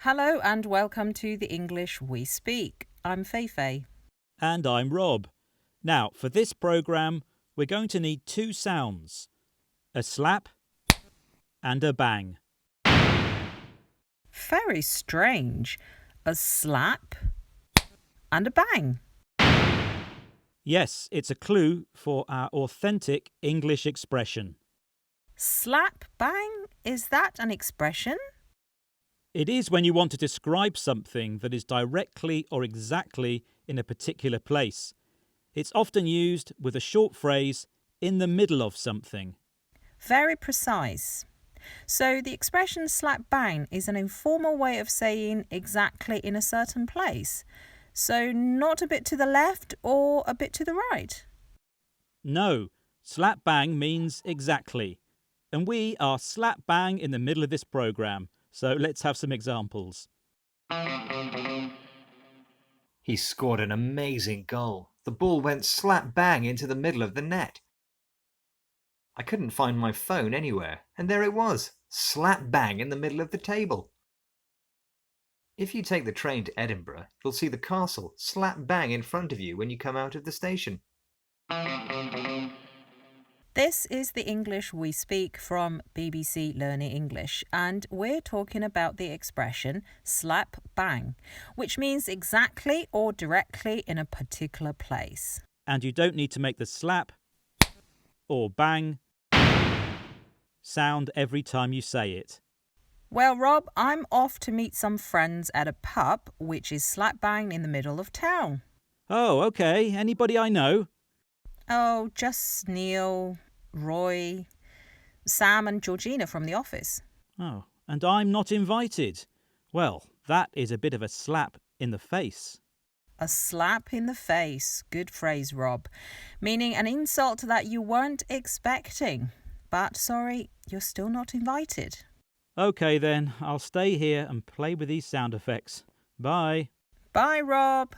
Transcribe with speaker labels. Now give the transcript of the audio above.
Speaker 1: Hello and welcome to the English We Speak. I'm Feifei.
Speaker 2: And I'm Rob. Now, for this programme, we're going to need two sounds. A slap and a bang.
Speaker 1: Very strange. A slap and a bang.
Speaker 2: Yes, it's a clue for our authentic English expression.
Speaker 1: Slap bang? Is that an expression?
Speaker 2: It is when you want to describe something that is directly or exactly in a particular place. It's often used with a short phrase, in the middle of something.
Speaker 1: Very precise. So the expression slap bang is an informal way of saying exactly in a certain place. So not a bit to the left or a bit to the right.
Speaker 2: No, slap bang means exactly. And we are slap bang in the middle of this programme. So let's have some examples.
Speaker 3: He scored an amazing goal. The ball went slap bang into the middle of the net. I couldn't find my phone anywhere, and there it was, slap bang in the middle of the table. If you take the train to Edinburgh, you'll see the castle slap bang in front of you when you come out of the station.
Speaker 1: This is the English We Speak from BBC Learning English, and we're talking about the expression slap bang, which means exactly or directly in a particular place.
Speaker 2: And you don't need to make the slap or bang sound every time you say it.
Speaker 1: Well, Rob, I'm off to meet some friends at a pub, which is slap bang in the middle of town.
Speaker 2: Oh, OK. Anybody I know?
Speaker 1: Oh, just Neil, Roy, Sam and Georgina from the office.
Speaker 2: Oh, and I'm not invited. Well, that is a bit of a slap in the face.
Speaker 1: A slap in the face. Good phrase, Rob. Meaning an insult that you weren't expecting. But sorry, you're still not invited.
Speaker 2: OK then, I'll stay here and play with these sound effects. Bye.
Speaker 1: Bye, Rob.